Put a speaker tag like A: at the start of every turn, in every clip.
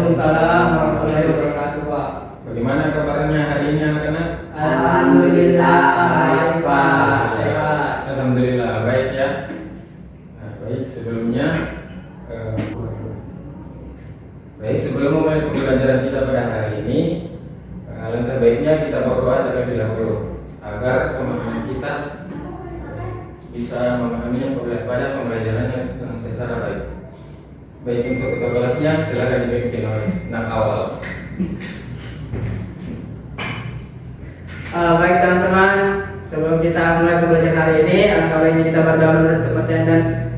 A: Waalaikumsalam warahmatullahi wabarakatuh, Pak.
B: Bagaimana kabarnya hari ini anak-anak?
A: Alhamdulillah baik, Pak. Sehat.
B: Alhamdulillah baik ya. Nah, sebelum memulai pembelajaran kita pada hari ini, alangkah baiknya kita berdoa terlebih dahulu agar pemahaman kita bisa memahami pada pembelajaran yang secara baik. Baik, untuk ketua kelasnya silakan dipimpin oleh anak awal.
A: Baik teman-teman, sebelum kita mulai pembelajaran hari ini, alangkah baiknya kita berdoa menurut kepercayaan dan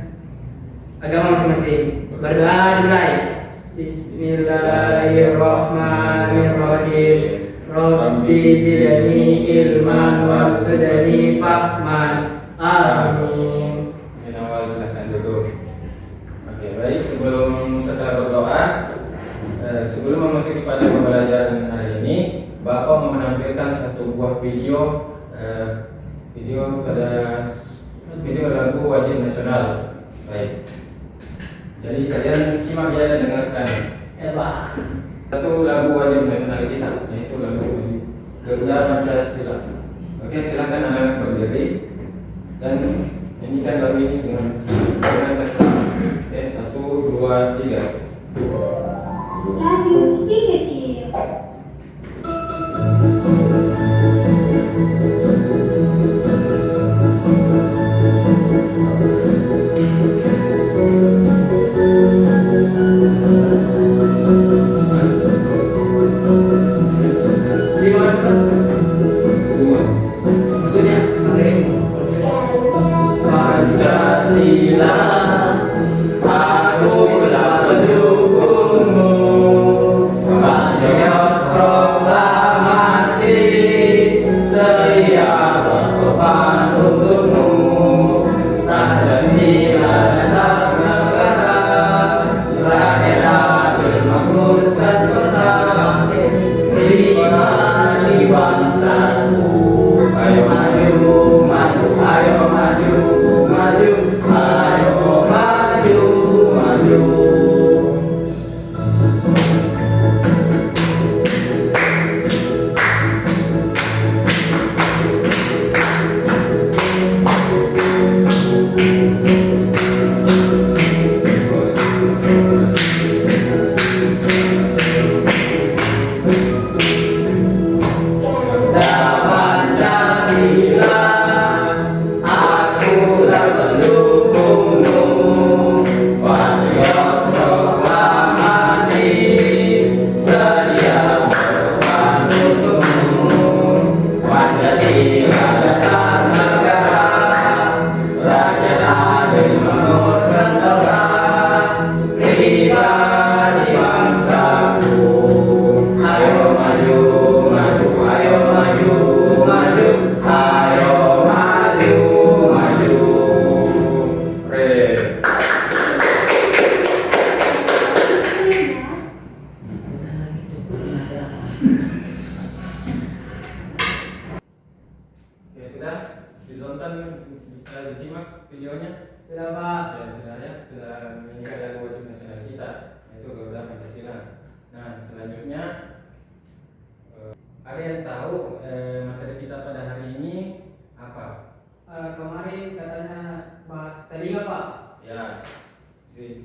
A: agama masing-masing. Berdoa dimulai. Bismillahirrahmanirrahim. Rabbi zidni ilman warzuqni fahman. Amin.
B: Yang awal silakan duduk. Oke, baik, setelah berdoa, sebelum memasuki pada pembelajaran hari ini, Bapak mau menampilkan satu buah video lagu wajib nasional. Baik. Jadi kalian simak ya dan dengarkan.
A: Ya, Pak.
B: Satu lagu wajib nasional kita, yaitu lagu Garuda Pancasila. Oke, silakan anak-anak berdiri dan nyanyikan lagu ini dengan seksama. Oke, 1, 2, 3.
C: Lagu si kecil.
A: Pancasila, akulah pendukungmu. Patriot proklamasi, setia berkorban untukmu. Pancasila dasar negara, rakyat adil makmur sentosa. Prima di bangsaku, ayo maju, maju, ayo maju, maju, ayo maju, maju. Pancasila, akulah pendukungmu. Patriot proklamasi, sedia berkorban untukmu. Pancasila dasar negara, rakyat adil makmur sentosa. Pribadi bangsaku, ayo maju, maju, ayo maju, maju, ayo maju, maju.
B: Oke, sudah ditonton, disimak videonya.
A: Sudah, Pak.
B: Ya, sudah ya, sudah menyanyikan lagu wajib nasional kita, yaitu Garuda Pancasila. Nah, selanjutnya ada yang tahu materi kita pada hari ini apa?
A: Kemarin katanya bahas telinga, Pak.
B: Ya,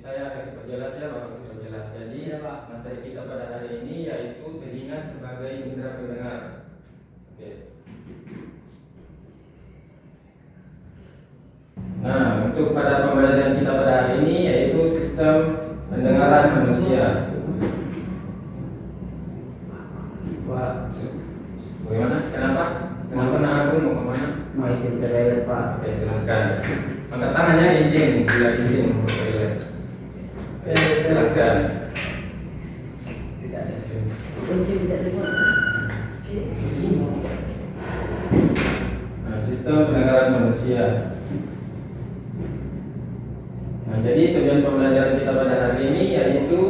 B: saya kasih perjelas ya, Bapak kasih perjelas. Jadi
A: Iya, Pak.
B: materi kita pada hari ini yaitu telinga sebagai indera pendengar. Oke. Nah, untuk pada pembelajaran kita pada hari ini yaitu sistem pendengaran manusia.
A: Pak,
B: Bagaimana? Kenapa? Kenapa nak aku mau kemana?
A: mau isi toilet, Pak.
B: Oke, silakan. Angkat tangannya izin, bila izin mau ke toilet. Silakan.
A: Tidak ada.
C: Kunci tidak dibuat.
B: Nah, sistem pendengaran manusia. Nah, jadi tujuan pembelajaran kita pada hari ini yaitu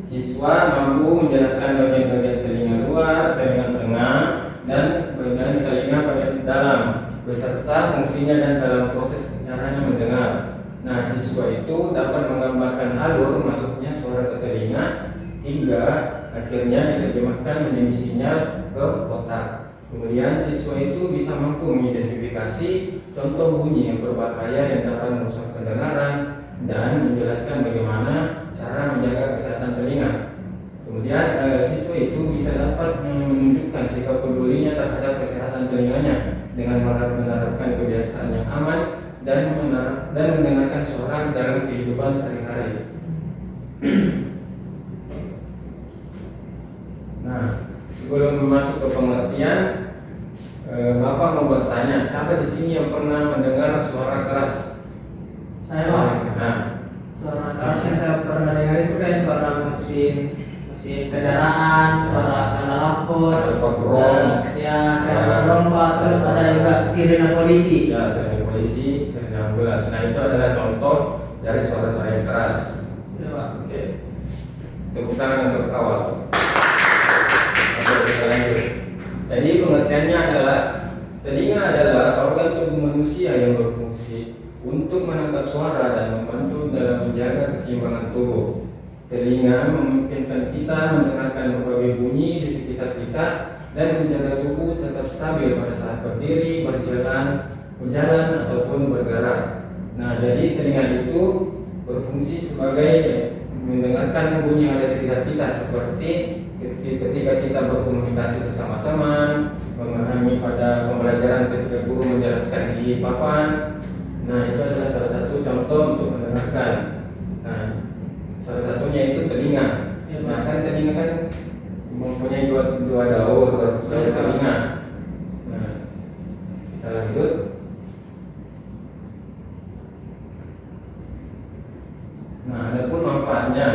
B: siswa mampu menjelaskan bagian-bagian telinga luar, telinga tengah, dan bagian telinga bagian dalam, beserta fungsinya dan dalam proses caranya mendengar. Nah, siswa itu dapat menggambarkan alur masuknya suara ke telinga, hingga akhirnya diterjemahkan menjadi sinyal ke otak. Kemudian siswa itu bisa mampu mengidentifikasi contoh bunyi yang berbahaya yang dapat merusak pendengaran dan menjelaskan bagaimana cara menjaga kesehatan telinga. Kemudian siswa itu bisa dapat menunjukkan sikap pedulinya terhadap kesehatan telinganya dengan menerapkan kebiasaan yang aman dan mendengarkan suara dalam kehidupan sehari-hari. Nah, sebelum masuk ke pengertian, Bapak mau bertanya, siapa di sini yang pernah mendengar suara keras?
A: Saya Pak.
B: Nah,
A: Suara keras yang saya pernah dengar itu kayak suara mesin kendaraan, suara tanda lapor,
B: Drone.
A: ya kayak lomba, terus ada juga sirene polisi.
B: Ya, sirene polisi, sirene ambulans. Nah, itu adalah contoh dari suara-suara yang keras.
A: Ya, Pak.
B: Oke. Tepuk tangan untuk kawal. Oke, kita lanjut. Jadi pengertiannya adalah telinga adalah organ tubuh manusia yang berfungsi untuk menangkap suara dan membantu dalam menjaga keseimbangan tubuh. Telinga memungkinkan kita mendengarkan berbagai bunyi di sekitar kita dan menjaga tubuh tetap stabil pada saat berdiri, berjalan ataupun bergerak. Nah, jadi telinga itu berfungsi sebagai mendengarkan bunyi yang ada di sekitar kita, seperti ketika kita berkomunikasi sesama teman, memahami pada pembelajaran ketika guru menjelaskan di papan. Nah, itu adalah salah satu contoh untuk mendengarkan. Nah, salah satunya itu telinga. Nah, kan telinga kan mempunyai dua daun, dua telinga. Nah, kita lanjut. Nah, adapun manfaatnya,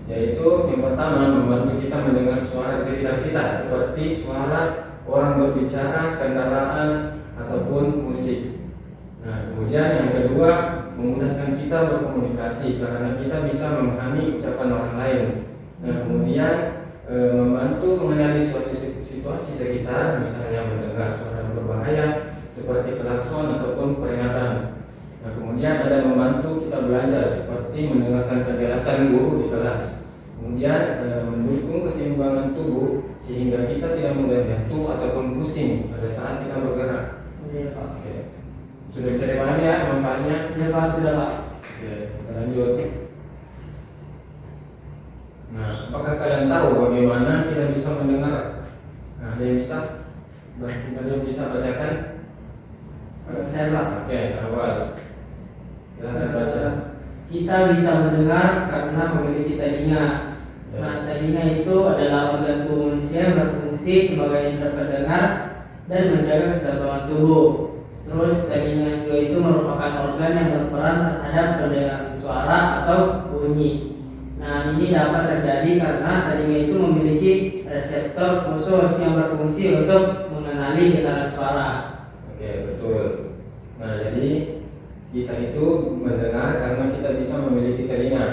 B: yaitu yang pertama membantu kita mendengar suara di sekitar kita, seperti suara orang berbicara, kendaraan ataupun musik. Nah, kemudian yang kedua, memudahkan kita berkomunikasi karena kita bisa memahami ucapan orang lain. Nah, kemudian membantu mengenali suatu situasi sekitar, misalnya mendengar suara berbahaya seperti klakson ataupun peringatan. Nah, kemudian ada membantu kita belajar seperti mendengarkan penjelasan guru di kelas. Kemudian mendukung keseimbangan tubuh sehingga kita tidak mudah jatuh ataupun pusing pada saat kita bergerak.
A: Iya, Pak.
B: Oke. Sudah bisa dipahami ya manfaatnya?
A: Ya, Pak, sudah, Pak.
B: Oke, kita lanjut. Nah, apakah kalian tahu bagaimana kita bisa mendengar? Nah, ada yang bisa? Ada yang bisa bacakan?
A: Saya, Pak.
B: Oke, awal. Silahkan baca.
A: Kita bisa mendengar karena memiliki telinga.
B: Ya.
A: Nah, telinga itu adalah organ tubuh manusia yang berfungsi sebagai indera pendengar dan menjaga keseimbangan tubuh. Terus telinga juga itu merupakan organ yang berperan terhadap pendengaran suara atau bunyi. Nah, ini dapat terjadi karena telinga itu memiliki reseptor khusus yang berfungsi untuk mengenali getaran suara.
B: Oke, betul. Nah, jadi kita itu mendengar karena kita bisa memiliki telinga.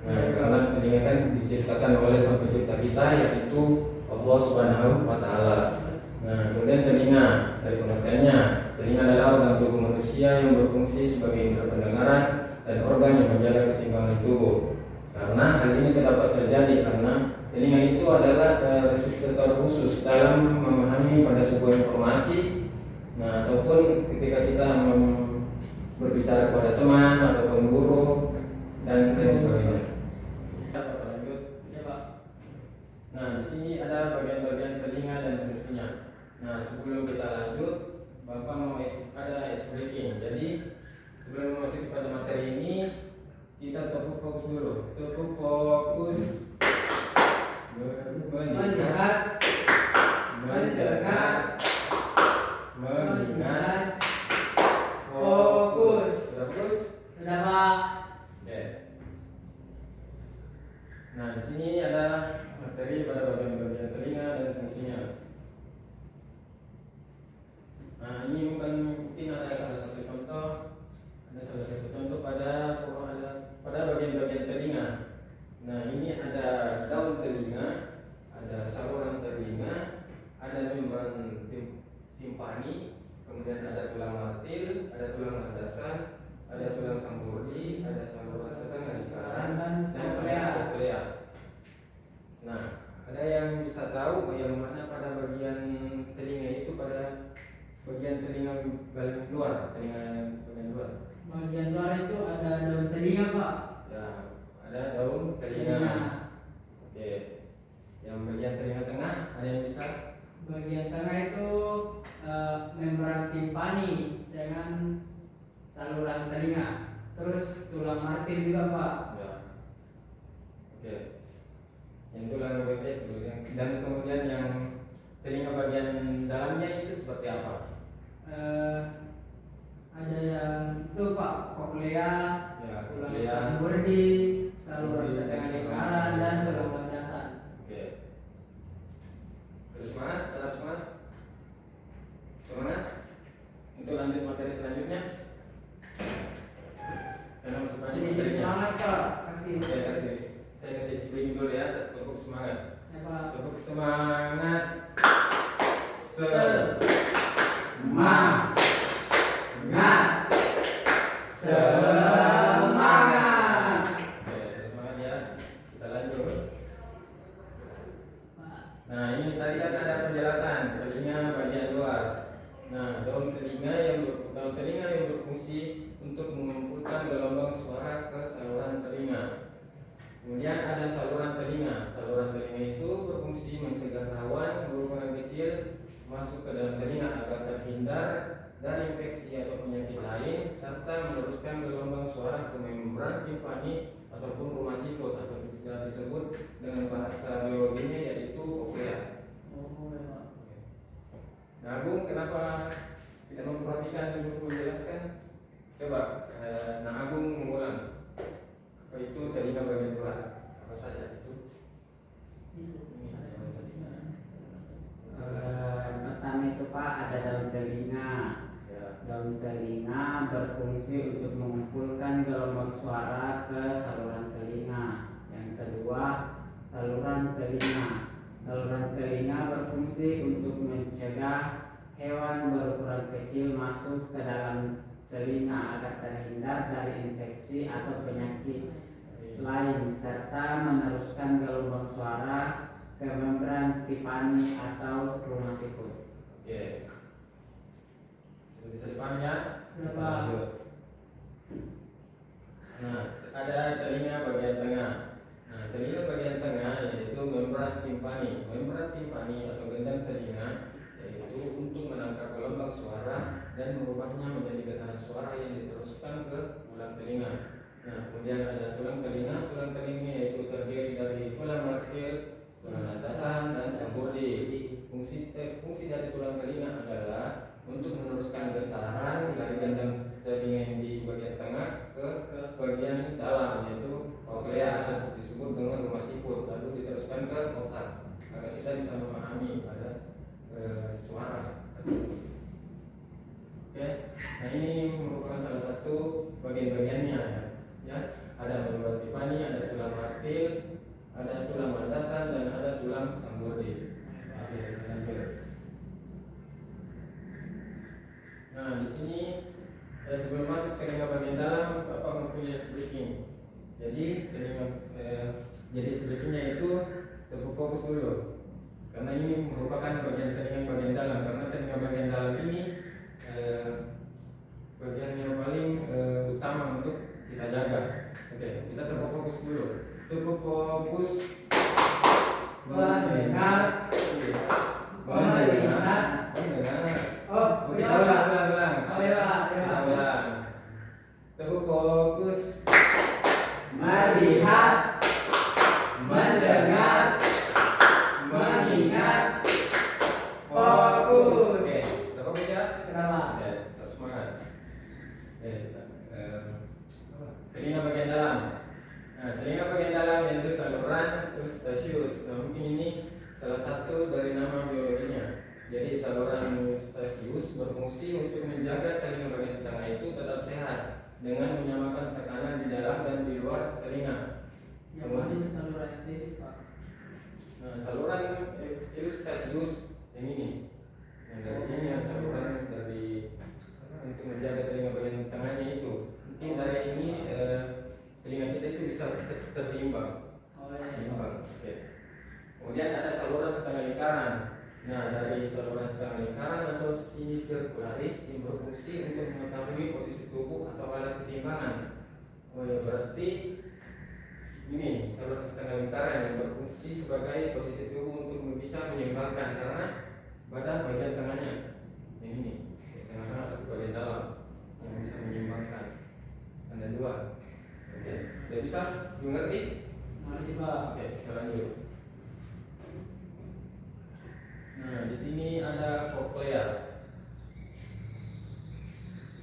B: Nah, karena telinga kan diciptakan oleh Sang Pencipta kita, yaitu Allah Subhanahu wa Ta'ala. Nah, kemudian telinga, dari pengertiannya, telinga adalah organ tubuh manusia yang berfungsi sebagai indera pendengaran dan organ yang menjaga keseimbangan tubuh. Karena hal ini dapat terjadi karena telinga itu adalah reseptor khusus dalam memahami pada sebuah informasi. Nah, ataupun ketika kita berbicara kepada teman ataupun guru dan lain sebagainya. Kita lanjut.
A: Ya, Pak.
B: Nah, di sini ada bagian-bagian telinga dan fungsinya. Nah, sebelum kita lanjut, Bapak mau ada ice breaking. Jadi sebelum masuk pada materi ini, kita tepuk fokus dulu. Tepuk fokus. Mendengar, mendengar, fokus. Sudah fokus?
A: Sudah, Pak.
B: Oke. Nah, di sini ada materi pada bagian-bagian telinga dan fungsinya. Nah, ini mungkin ada salah satu contoh. Ada salah satu contoh pada bagian-bagian telinga. Nah, ini ada daun telinga, ada saluran telinga, ada membran timpani, kemudian ada tulang martil, ada tulang landasan, ada tulang sangburdi, ada saluran sesang lingkaran dan ada koklea. Nah, ada yang bisa tahu yang mana pada bagian telinga itu, pada bagian telinga paling luar, telinga bagian luar.
A: Bagian luar itu ada daun telinga Pak.
B: Ya, ada daun telinga. Oke. Yang bagian telinga tengah ada yang bisa?
A: Bagian tengah itu membran timpani dengan saluran telinga. Terus tulang martil juga Pak.
B: Ya. Oke. Yang tulang bebek dulu, dan kemudian yang telinga bagian dalamnya itu seperti apa?
A: Ada yang itu Pak, koklea,
B: Ya,
A: tulang
B: koklea,
A: samburdi, saluran
B: samburdi,
A: setengah
B: saluran
A: lingkaran dan
B: samburdi.
A: tulang landasan.
B: Oke. Terus semangat, tetap semangat. Semangat untuk lanjut materi selanjutnya. Karena masuk lagi
A: Sedikit
B: materinya.
A: semangat Pak, kasih.
B: Oke, saya kasih swing dulu ya, cukup semangat.
A: Ya Pak.
B: Cukup semangat.
A: Semangat. Semangat.
B: Oke, terus semangat ya. Kita lanjut. Nah, ini tadi kan ada penjelasan telinga bagian luar. Nah, daun telinga yang berfungsi untuk mengumpulkan gelombang suara ke saluran telinga. Kemudian ada saluran telinga. Saluran telinga itu berfungsi mencegah rawan berukuran kecil masuk ke dalam telinga agar terhindar dari infeksi atau penyakit lain, serta meneruskan gelombang suara ke membran timpani ataupun rumah sikut, atau juga disebut dengan bahasa biologinya yaitu koklea.
A: Oh, ya Pak.
B: Nah, Agung, kenapa tidak memperhatikan guru menjelaskan? Coba, Nah Agung mengulang. Apa itu telinga bagian luar? Apa saja itu? Ini ada yang telinga.
D: Pertama itu Pak, ada daun telinga.
B: Ya.
D: Daun telinga berfungsi untuk mengumpulkan gelombang suara ke saluran telinga. Yang kedua, saluran telinga. Saluran telinga berfungsi untuk mencegah hewan berukuran kecil masuk ke dalam telinga agar terhindar dari infeksi atau penyakit lain, serta meneruskan gelombang suara ke membran timpani atau rumah sikut.
B: Oke. Sudah bisa dipahami ya?
A: Sudah, Pak.
B: Lanjut. Nah, ada telinga bagian tengah. Nah, telinga bagian tengah yaitu membran timpani. Membran timpani atau gendang telinga yaitu untuk menangkap gelombang suara dan merubahnya menjadi getaran suara yang diteruskan ke tulang telinga. Nah, kemudian ada tulang telinga. Tulang telinga yaitu terdiri dari tulang martil, tulang landasan, dan samburdi. Fungsi dari tulang telinga adalah untuk meneruskan getaran dari gendang telinga yang di bagian tengah ke bagian dalam, yaitu koklea, atau disebut dengan rumah sikut, lalu diteruskan ke otak agar kita bisa memahami pada suara. Oke, nah ini merupakan salah satu bagian-bagiannya ya. Ada membran timpani, ada tulang martil, ada tulang landasan, dan ada tulang samburdi. Oke, lanjut. Nah, di sini sebelum masuk telinga bagian dalam, Bapak mempunyai speaking. Jadi jadi speakingnya itu terfokus dulu, karena ini merupakan bagian telinga bagian dalam. Karena telinga bagian dalam ini bagian yang paling utama untuk kita jaga. Oke, kita terfokus dulu. Cukup fokus.
A: Mendengar. Mendengar. Oh,
B: Kita ulang.
A: Oh, ya.
B: Kita ulang. Cukup fokus.
A: Melihat, mendengar, mengingat, fokus.
B: Oke, kita fokus ya.
A: Selamat.
B: Oke, terus semangat. Telinga bagian dalam. Nah, telinga bagian dalam yaitu saluran eustachius. Nah, mungkin ini salah satu dari nama biologinya. Jadi saluran eustachius berfungsi untuk menjaga telinga bagian tengah itu tetap sehat dengan menyamakan tekanan di dalam dan di luar telinga.
A: Yang mana itu saluran estetis Pak?
B: Nah, saluran eustachius yang ini. Yang dari sini yang saluran dari untuk menjaga telinga bagian tengahnya itu. Mungkin dari ini telinga kita itu bisa terseimbang.
A: Oh, ya.
B: Seimbang. Oke. Kemudian ada saluran setengah lingkaran. Nah, dari saluran setengah lingkaran atau ini sirkularis yang berfungsi untuk mengetahui posisi tubuh atau alat keseimbangan. Oh ya, berarti ini saluran setengah lingkaran yang berfungsi sebagai posisi tubuh untuk bisa menyeimbangkan karena badan bagian tengahnya yang ini tengah atau bagian dalam yang bisa menyeimbangkan. Ada dua. Oke, sudah bisa mengerti?
A: Mengerti Pak.
B: Oke, kita lanjut. Nah, di sini ada koklea.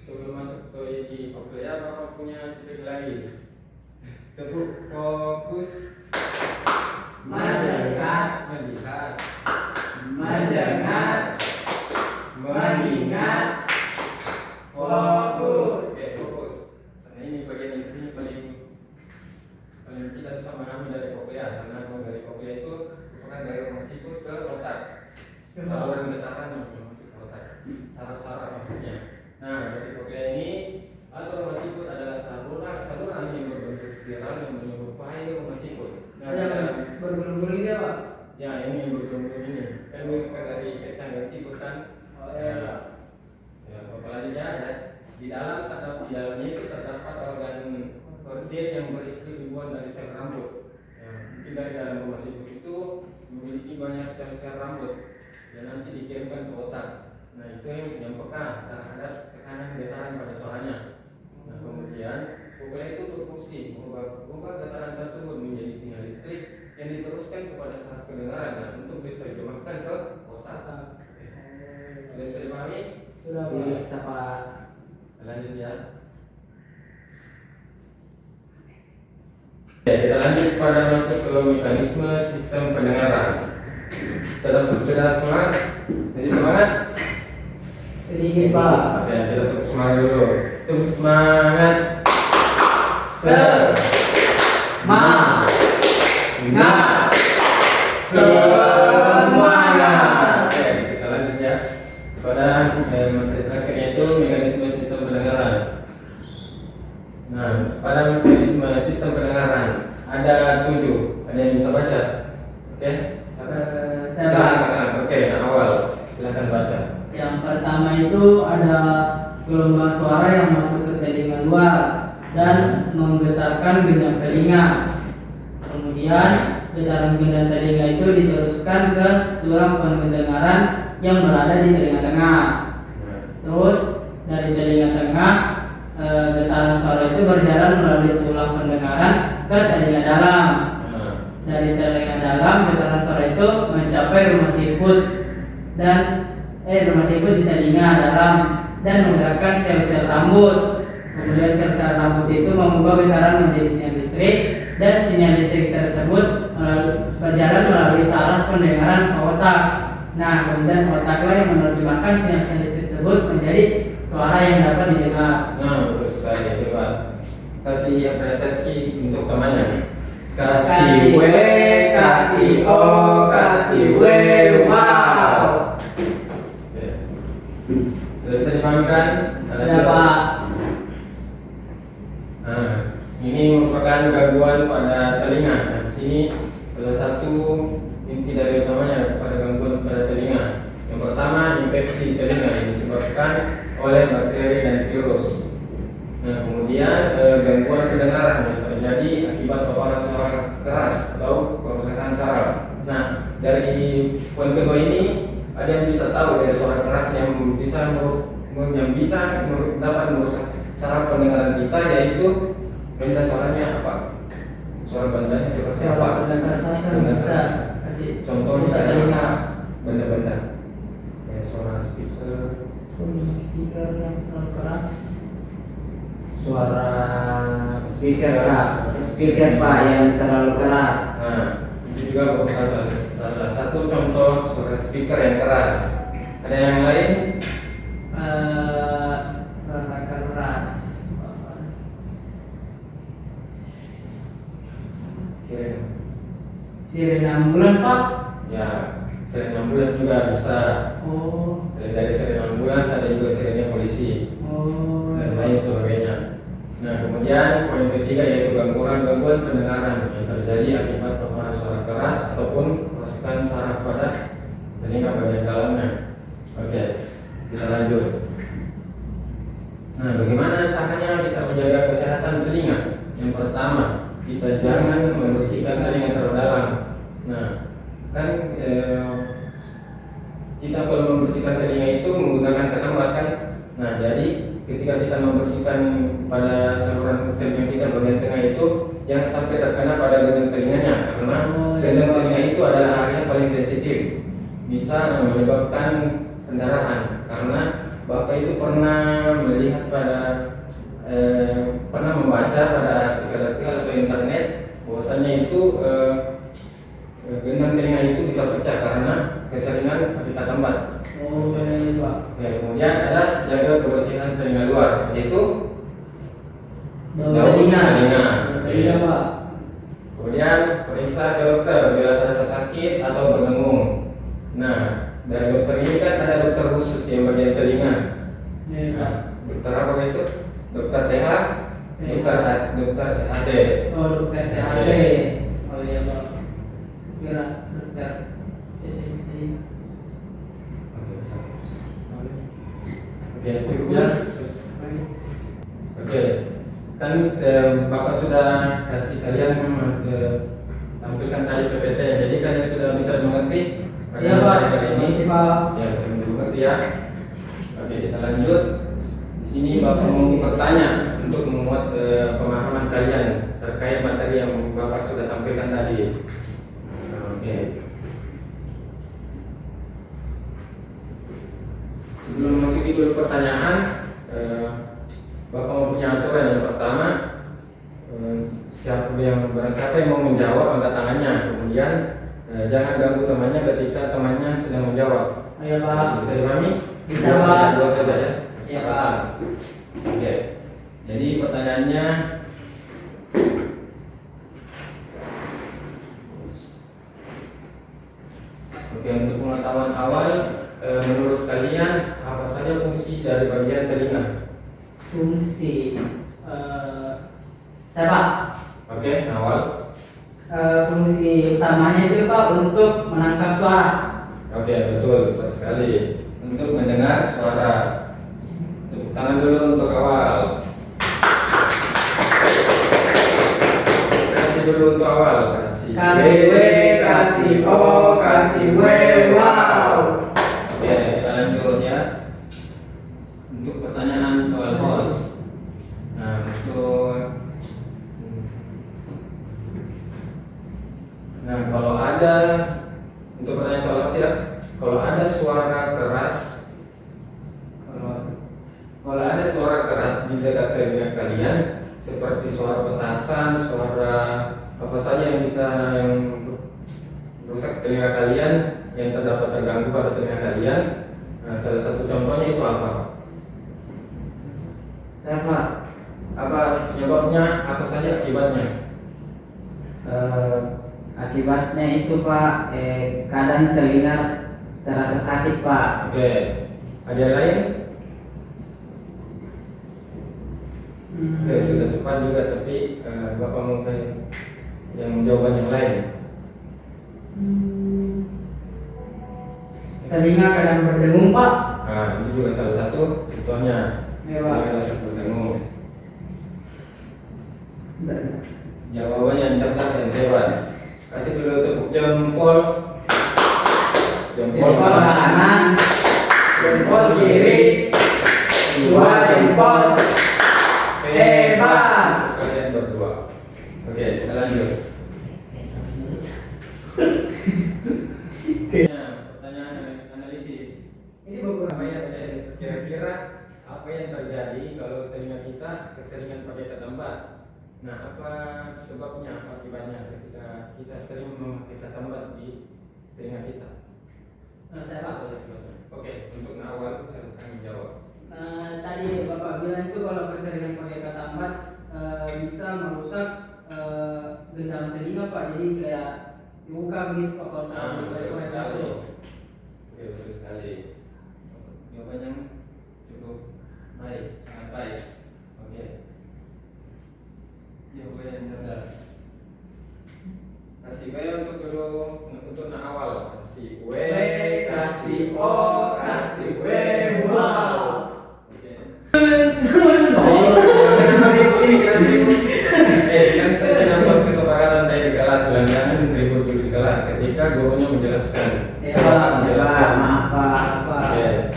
B: Sebelum masuk ke di koklea, Bapak punya sedikit lagi. Tepuk fokus.
A: Mendengar,
B: Melihat,
A: mendengar, mengingat, fokus.
B: Oke, fokus. Karena ini bagian ini paling kita bisa memahami dari koklea, karena dari koklea itu merupakan dari rumah sikut ke otak. Saluran getaran yang masuk ke otak. Saraf-saraf maksudnya. Nah, dari koklea ini atau rumah sikut adalah saluran yang berbentuk spiral yang menyerupai rumah sikut. Nah,
A: Yang bergulung-gulung itu ya Pak.
B: ya ini yang bergulung-gulung ini kan bukan dari kacang dan sikut kan.
A: Oh
B: Ya,
A: ya.
B: ya selanjutnya ada di dalamnya itu terdapat organ kordit yang berisi ribuan dari sel rambut. Ya, mungkin dari dalam rumah sikut itu memiliki banyak sel-sel rambut dan nanti dikirimkan ke otak. Nah, itu yang peka terhadap tekanan getaran pada suaranya. Nah, kemudian koklea itu berfungsi mengubah getaran tersebut menjadi sinyal listrik yang diteruskan kepada saraf pendengaran dan untuk diterjemahkan ke otak. Sudah bisa dipahami?
A: Sudah Pak.
D: Bisa Pak.
B: Lanjut ya. Oke, kita lanjut pada masuk ke mekanisme sistem pendengaran. Tetap semangat? Masih semangat?
A: Sedikit Pak.
B: Oke, kita tepuk semangat dulu. Tepuk semangat.
A: Semangat. Semangat.
B: Oke, kita lanjut ya. Pada materi terakhirnya itu mekanisme sistem pendengaran. Nah, pada mekanisme sistem pendengaran ada 7. Ada yang bisa baca? Oke.
A: Saya Pak.
B: Oke, nah awal silakan baca.
A: Yang pertama itu ada gelombang suara yang masuk ke telinga luar dan menggetarkan gendang telinga. Kemudian getaran gendang telinga itu diteruskan ke tulang pendengaran yang berada di telinga tengah. Terus dari telinga tengah getaran suara itu berjalan melalui tulang pendengaran ke telinga dalam. Dari telinga dalam getaran suara itu mencapai rumah sikut di telinga dalam dan menggerakkan sel-sel rambut. Kemudian sel-sel rambut itu mengubah getaran menjadi sinyal listrik dan sinyal listrik tersebut berjalan melalui saraf pendengaran ke otak. Nah, kemudian otaklah yang menerjemahkan sinyal listrik tersebut menjadi suara yang dapat didengar.
B: Nah, betul sekali. Coba kasih apresiasi untuk temannya. Kasih W, kasih O, kasih W, wow. Oke. Sudah bisa dipahami kan?
A: Sudah Pak.
B: Nah, ini merupakan gangguan pada telinga. Nah, di sini salah satu inti dari utamanya pada gangguan pada telinga. Yang pertama, infeksi telinga yang disebabkan oleh bakteri dan virus. Nah, kemudian gangguan pendengaran yang terjadi akibat paparan suara keras atau kerusakan saraf. Nah, dari poin kedua ini ada yang bisa tahu dari suara keras yang bisa dapat merusak saraf pendengaran kita, yaitu benda suaranya apa? Suara bendanya seperti apa?
A: Benda keras
B: Benda
A: bisa
B: keras.
A: kasih
B: Contoh
A: bisa
B: misalnya
A: telinga.
B: apa? Benda-benda. Ya, suara speaker.
A: Speaker yang terlalu keras.
D: Suara speaker Pak. Speaker Pak yang terlalu keras.
B: Nah, itu juga merupakan salah satu contoh suara speaker yang keras. Ada yang lain?
A: Suara keras.
B: Siren.
A: Sirene ambulan Pak.
B: Ya, siren ambulans juga bisa.
A: Oh.
B: Selain dari siren ambulans ada juga sirennya polisi
A: Oh.
B: dan lain sebagainya. Nah, kemudian poin ketiga yaitu gangguan pendengaran yang terjadi akibat paparan suara keras ataupun kerusakan kan kita kalau membersihkan telinga itu menggunakan ketambat kan. Nah jadi ketika kita membersihkan pada saluran telinga kita bagian tengah itu jangan sampai terkena pada gendang telinganya, karena gendang telinga itu adalah area yang paling sensitif, bisa menyebabkan pendarahan. Karena Bapak itu pernah melihat pernah membaca pada artikel-artikel atau internet bahwasanya itu gendang telinga itu bisa pecah karena keseringan pakai ketambat.
A: Oh iya Pak.
B: Ya, kemudian ada jaga kebersihan telinga luar, yaitu
A: Daun telinga.
B: Iya.
A: Pak.
B: Kemudian periksa ke dokter bila terasa sakit atau berdengung. Nah, dari dokter ini kan ada dokter khusus yang bagian telinga.
A: Iya Pak.
B: Nah, dokter apa itu? Dokter TH, dokter THD.
A: Oh dokter THD. Oh iya Pak. Kira dokter spesialis telinga.
B: Oke, cukup ya. Oke, kan Bapak sudah kasih kalian tampilkan tadi PPT, jadi kalian sudah bisa mengerti
A: Iya Pak.
B: kali ini.
A: Pak.
B: Ya, sudah mengerti ya. Oke, kita lanjut. Di sini Bapak mau bertanya untuk membuat pemahaman kalian terkait materi yang Bapak sudah tampilkan tadi. Oke. Sebelum memasuki dulu pertanyaan, Bapak mempunyai aturan. Yang pertama, siapa yang mau menjawab angkat tangannya. Kemudian jangan ganggu temannya ketika temannya sedang menjawab.
A: Ayo Pak.
B: Bisa dipahami?
A: Bisa, Pak.
B: Dua saja ya.
A: Siap, Pak.
B: Oke. Jadi pertanyaannya, oke, untuk pengetahuan awal, menurut kalian apa saja fungsi dari bagian telinga?
A: Fungsi saya Pak.
B: Oke, awal.
A: Fungsi utamanya itu Pak untuk menangkap suara.
B: Oke, betul, tepat sekali. Untuk mendengar suara. Tepuk tangan dulu untuk awal. Kasih dulu untuk awal.
A: Kasih W, kasih O, kasih W, wow.
B: Oke, kita lanjut ya. Untuk pertanyaan soal host. Nah, kalau ada untuk pertanyaan soal host ya, kalau ada suara keras, kalau ada suara keras di dekat telinga kalian, seperti suara petasan, suara apa saja yang bisa merusak telinga kalian, yang terdapat terganggu pada telinga kalian. Nah, salah satu contohnya itu apa?
A: Saya Pak.
B: Apa penyebabnya? Apa saja akibatnya?
D: Akibatnya itu Pak, kadang telinga terasa sakit Pak.
B: Oke, ada yang lain? Oke, sudah tepat juga, tapi Bapak mungkin yang jawaban yang lain.
A: Telinga kadang berdengung Pak.
B: Nah, itu juga salah satu contohnya.
A: Iya, Pak.
B: Telinga berdengung. Jawabannya yang cerdas dan hebat. Kasih dulu tepuk jempol.
A: Jempol kanan, jempol kiri, dua jempol. Hebat.
B: Kalian berdua. Oke, kita lanjut. Pertanyaan analisis.
A: Ini beberapa
B: Apa yang kira-kira apa yang terjadi kalau telinga kita keseringan pakai ketambat? Nah, apa sebabnya, apa akibatnya ketika kita sering memakai ketambat di telinga kita?
A: saya Pak.
B: Oke, untuk awal saya akan menjawab.
A: Tadi Bapak bilang itu kalau keseringan pakai ketambat bisa merusak gendang telinga Pak. Jadi kayak luka begitu Pak kalau
B: Betul sekali.
A: terlalu.
B: Oke, betul sekali. Jawabannya cukup baik, sangat baik. Oke. Jawaban yang cerdas. Kasih W untuk dulu, untuk awal. Kasih W, kasih O, kasih W, wow. Oke. Kan saya nampak kesepakatan dari kelas, jangan ribut di kelas. Ketika gurunya waktunya menjelaskan.
A: Ya Pak,
B: Menjelaskan.
D: maaf Pak.
B: Oke.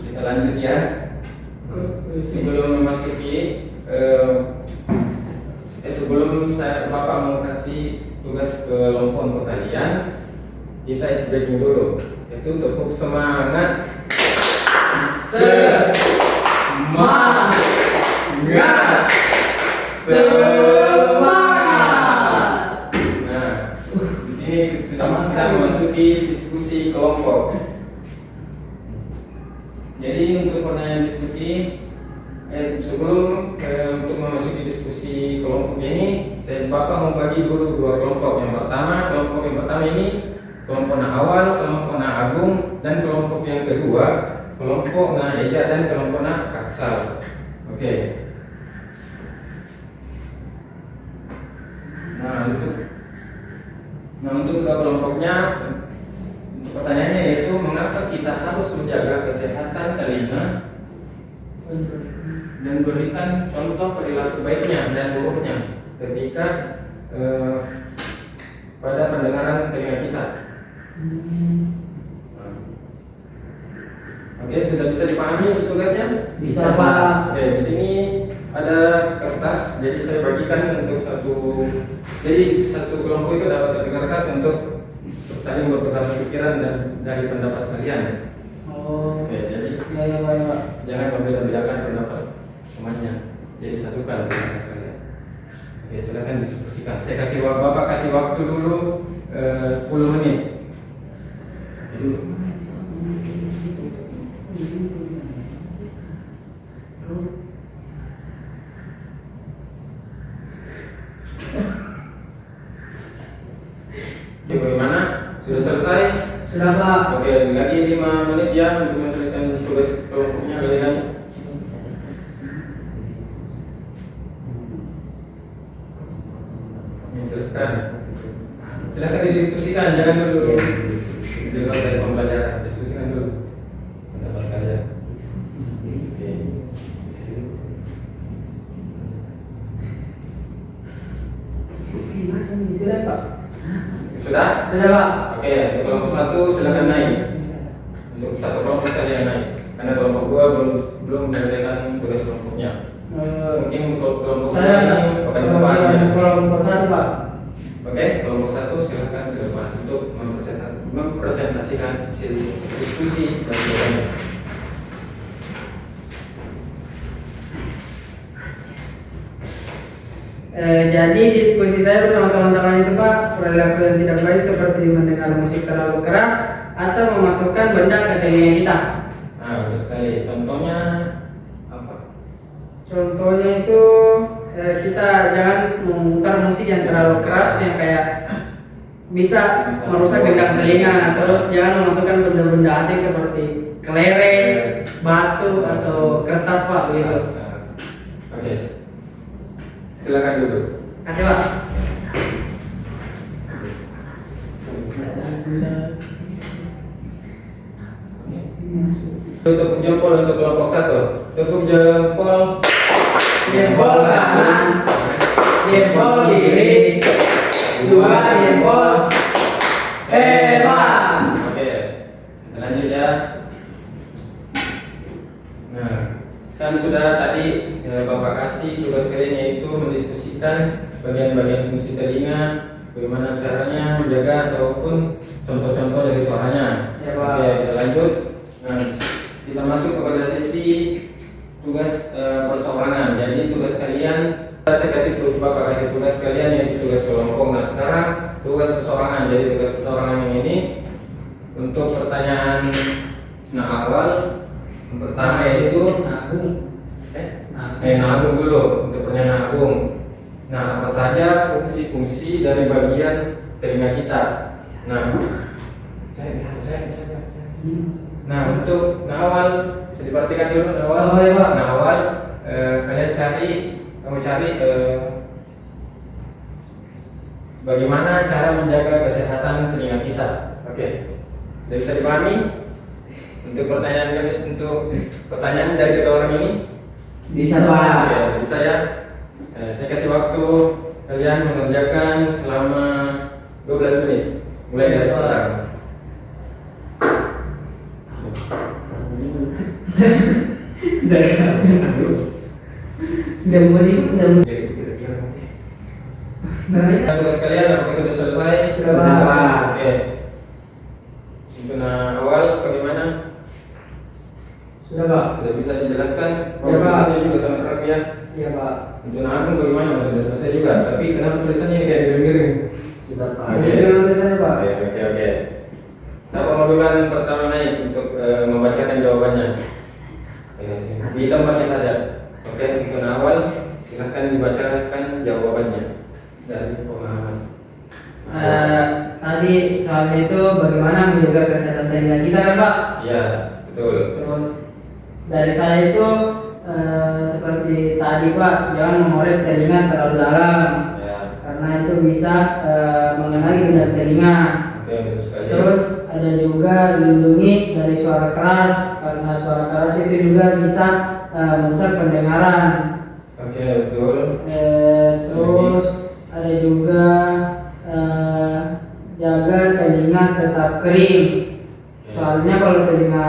B: Kita lanjut ya. Sebelum memasuki sebelum Bapak mau kasih tugas ke kelompok untuk kalian, kita isi breaking dulu. Itu untuk semangat. Semangat. Nah, di sini kita memasuki diskusi kelompok. Jadi untuk pertanyaan diskusi, sebelum untuk memasuki diskusi kelompok ini, Bapak mau bagi dulu dua kelompok. Kelompok yang pertama ini kelompok na awal, kelompok na agung, dan kelompok yang kedua kelompok na eja dan kelompok na kaksal. Oke. Nah untuk kedua kelompoknya, pertanyaannya yaitu mengapa kita harus menjaga kesehatan telinga dan berikan contoh perilaku baiknya dan buruknya ketika pada pendengaran telinga kita. Oke, sudah bisa dipahami untuk tugasnya?
A: Bisa Pak.
B: Oke, di sini ada kertas, jadi saya bagikan untuk satu kelompok itu dapat satu kertas untuk saling bertukar pikiran dan dari pendapat kalian.
A: Oh.
B: Oke, jadi
A: Ya Pak.
B: jangan membeda-bedakan pendapat temannya. Jadi satukan pendapat kalian. Oke, silakan diskusikan. Saya Bapak kasih waktu dulu 10 menit. Oke. Oke, bagaimana? Sudah selesai?
A: Sudah Pak.
B: Oke, lagi 5 menit ya untuk menyelesaikan tugas kelompoknya kalian. Silakan didiskusikan, jangan dulu di luar dari pembelajaran, diskusikan dulu pendapat kalian. Oke.
A: Sudah Pak.
B: Sudah?
A: Sudah Pak.
B: Oke, untuk kelompok 1 silakan naik. Untuk satu kelompok kalian naik, karena kelompok 2 belum menyelesaikan tugas kelompoknya. Mungkin kelompok
A: Saya
B: ini akan depan ya.
A: kelompok 1 Pak.
B: Oke, kelompok 1 silakan ke depan untuk mempresentasikan hasil diskusi dan jawabannya.
A: Jadi diskusi saya bersama teman-teman itu Pak, perilaku yang tidak baik seperti mendengar musik terlalu keras atau memasukkan benda ke telinga kita.
B: Nah, bagus sekali. Contohnya apa?
A: Contohnya itu kita jangan memutar musik yang terlalu keras yang kayak bisa merusak gendang telinga. Terus jangan memasukkan benda-benda asing seperti kelereng, batu atau kertas Pak begitu.
B: Oke. Silakan dulu.
A: Kasih Pak.
B: Tutup jempol untuk kelompok 1. Tutup jempol.
A: Jempol kanan, jempol kiri, 2 jempol. Hebat.
B: Oke. Lanjut ya. Nah, kan sudah tadi Bapak kasih tugas kalian yaitu mendiskusikan bagian-bagian fungsi telinga, bagaimana caranya menjaga ataupun contoh-contoh dari suaranya.
A: Ya, Pak.
B: Oke, kita lanjut. Nah, kita masuk kepada sesi tugas perseorangan. Jadi tugas kalian, Bapak kasih tugas kalian yaitu tugas kelompok. Nah, sekarang tugas perseorangan. Jadi tugas perseorangan yang ini untuk pertanyaan awal yang pertama yaitu nabung dulu untuk pertanyaan nabung. Nah, apa saja fungsi-fungsi dari bagian telinga kita? Nah, untuk awal bisa diperhatikan dulu awal.
A: Oh, iya, Pak.
B: Awal kalian kamu cari bagaimana cara menjaga kesehatan telinga kita. Oke, sudah bisa dipahami? Untuk pertanyaan dari kedua orang ini?
A: Bisa Pak.
B: Ya, bisa ya. Saya kasih waktu kalian mengerjakan selama 12 menit. Mulai dari sekarang.
A: Dan mau ikut dan
B: Jadi kira-kira.
A: dari
B: Tugas kalian apakah sudah selesai?
A: Sudah, Pak.
B: Oke. Untuk awal bagaimana?
A: sudah Pak.
B: Sudah bisa dijelaskan?
A: Ya, Pak.
B: Tulisannya juga sangat rapi ya.
A: Iya Pak.
B: Untuk Agung bagaimana? Sudah selesai juga. Tapi kenapa tulisannya ini kayak miring-miring?
D: Sudah Pak.
B: Oke.
A: Jadi nanti saya Pak.
B: Oke. Siapa mau duluan pertama naik untuk membacakan jawabannya? Di tempatnya saja. Oke, untuk awal silahkan dibacakan jawabannya dari pemahaman.
A: Tadi soalnya itu bagaimana menjaga kesehatan telinga kita kan Pak?
B: Iya, betul.
A: Terus dari saya itu seperti tadi Pak, jangan mengorek telinga terlalu dalam
B: Ya,
A: karena itu bisa mengenai gendang telinga.
B: oke, betul sekali.
A: Terus ada juga lindungi dari suara keras karena suara keras itu juga bisa merusak pendengaran.
B: Oke, betul.
A: Terus ada juga jaga telinga tetap kering. Soalnya kalau telinga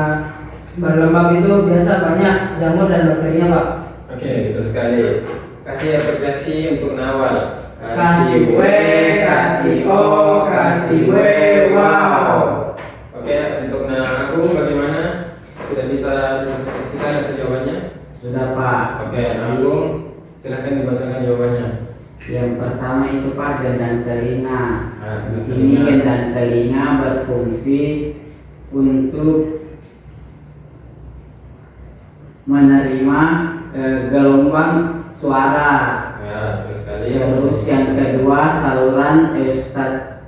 A: berlembab itu biasa banyak jamur dan bakterinya Pak.
B: Oke, betul sekali. Kasih apresiasi untuk Nawal.
A: Kasih W, kasih O, kasih W, wow.
B: Oke, untuk Agung bagaimana? Sudah bisa disaksikan hasil jawabannya?
D: Sudah Pak.
B: Oke, Agung silahkan dibacakan jawabannya.
D: Yang pertama itu Pak, gendang telinga.
B: Nah,
D: Di sini gendang telinga berfungsi untuk menerima gelombang suara.
B: Ya, betul sekali.
D: Terus yang kedua, saluran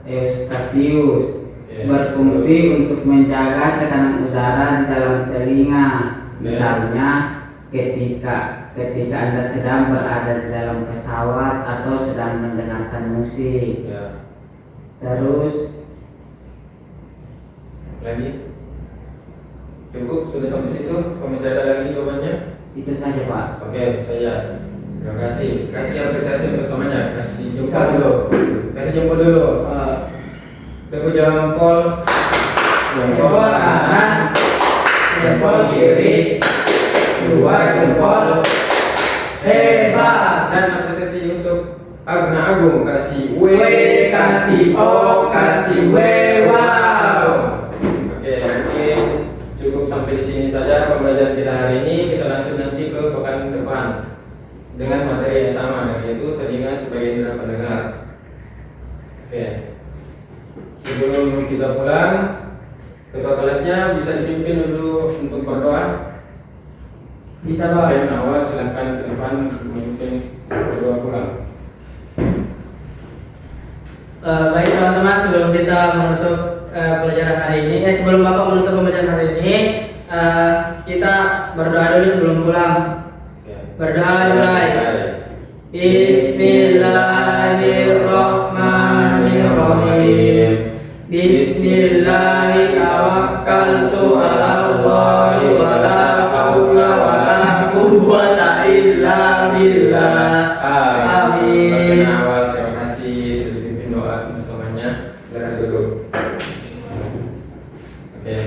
D: eustasius berfungsi untuk menjaga tekanan udara di dalam telinga. Misalnya ketika Anda sedang berada di dalam pesawat atau sedang mendengarkan musik.
B: Ya,
D: Terus
B: lagi. Cukup, sudah sampai situ. Kalau misalnya ada lagi jawabannya.
D: itu saja Pak.
B: Oke, saya. Terima kasih. Kasih apresiasi untuk temannya. Kasih jempol dulu. Kasih jempol dulu. Tepuk jempol.
A: Jempol kanan, jempol kiri, dua jempol. Hebat.
B: Dan apresiasi untuk Agung. Kasih W, kasih O, kasih W. Wow. Oke, mungkin cukup sampai di sini saja pembelajaran kita hari ini. Kita lanjut nanti ke pekan depan dengan materi yang sama, yaitu telinga sebagai indera pendengar. Oke. Sebelum kita pulang, ketua kelasnya bisa dipimpin dulu untuk berdoa.
A: Bisa Pak.
B: Oke, awal silahkan ke depan memimpin berdoa pulang.
A: Baik teman-teman, sebelum kita menutup pelajaran hari ini, sebelum Bapak menutup pembelajaran hari ini, kita berdoa dulu sebelum pulang.
B: Oke.
A: Berdoa mulai. Bismillahirrahmanirrahim. Bismillahi tawakkaltu ala Allahi wa la haula wa la quwwata illa billah. Amin.
B: Awal terima kasih sudah dipimpin doa untuk temannya. Silakan duduk. Oke.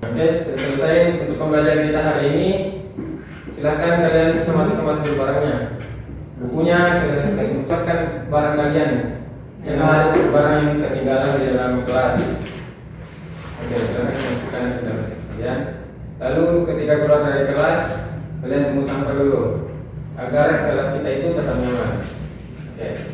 B: Oke, sudah selesai untuk pembelajaran kita hari ini. Silahkan kalian bisa masuk ke masuk barangnya. Bukunya sudah saya kasih lepaskan barang kalian yang ada barang yang ketinggalan di dalam kelas. Oke, silahkan masukkan ke dalam kelas kalian. Lalu ketika keluar dari kelas, kalian tunggu sampai dulu agar kelas kita itu tetap nyaman. Oke.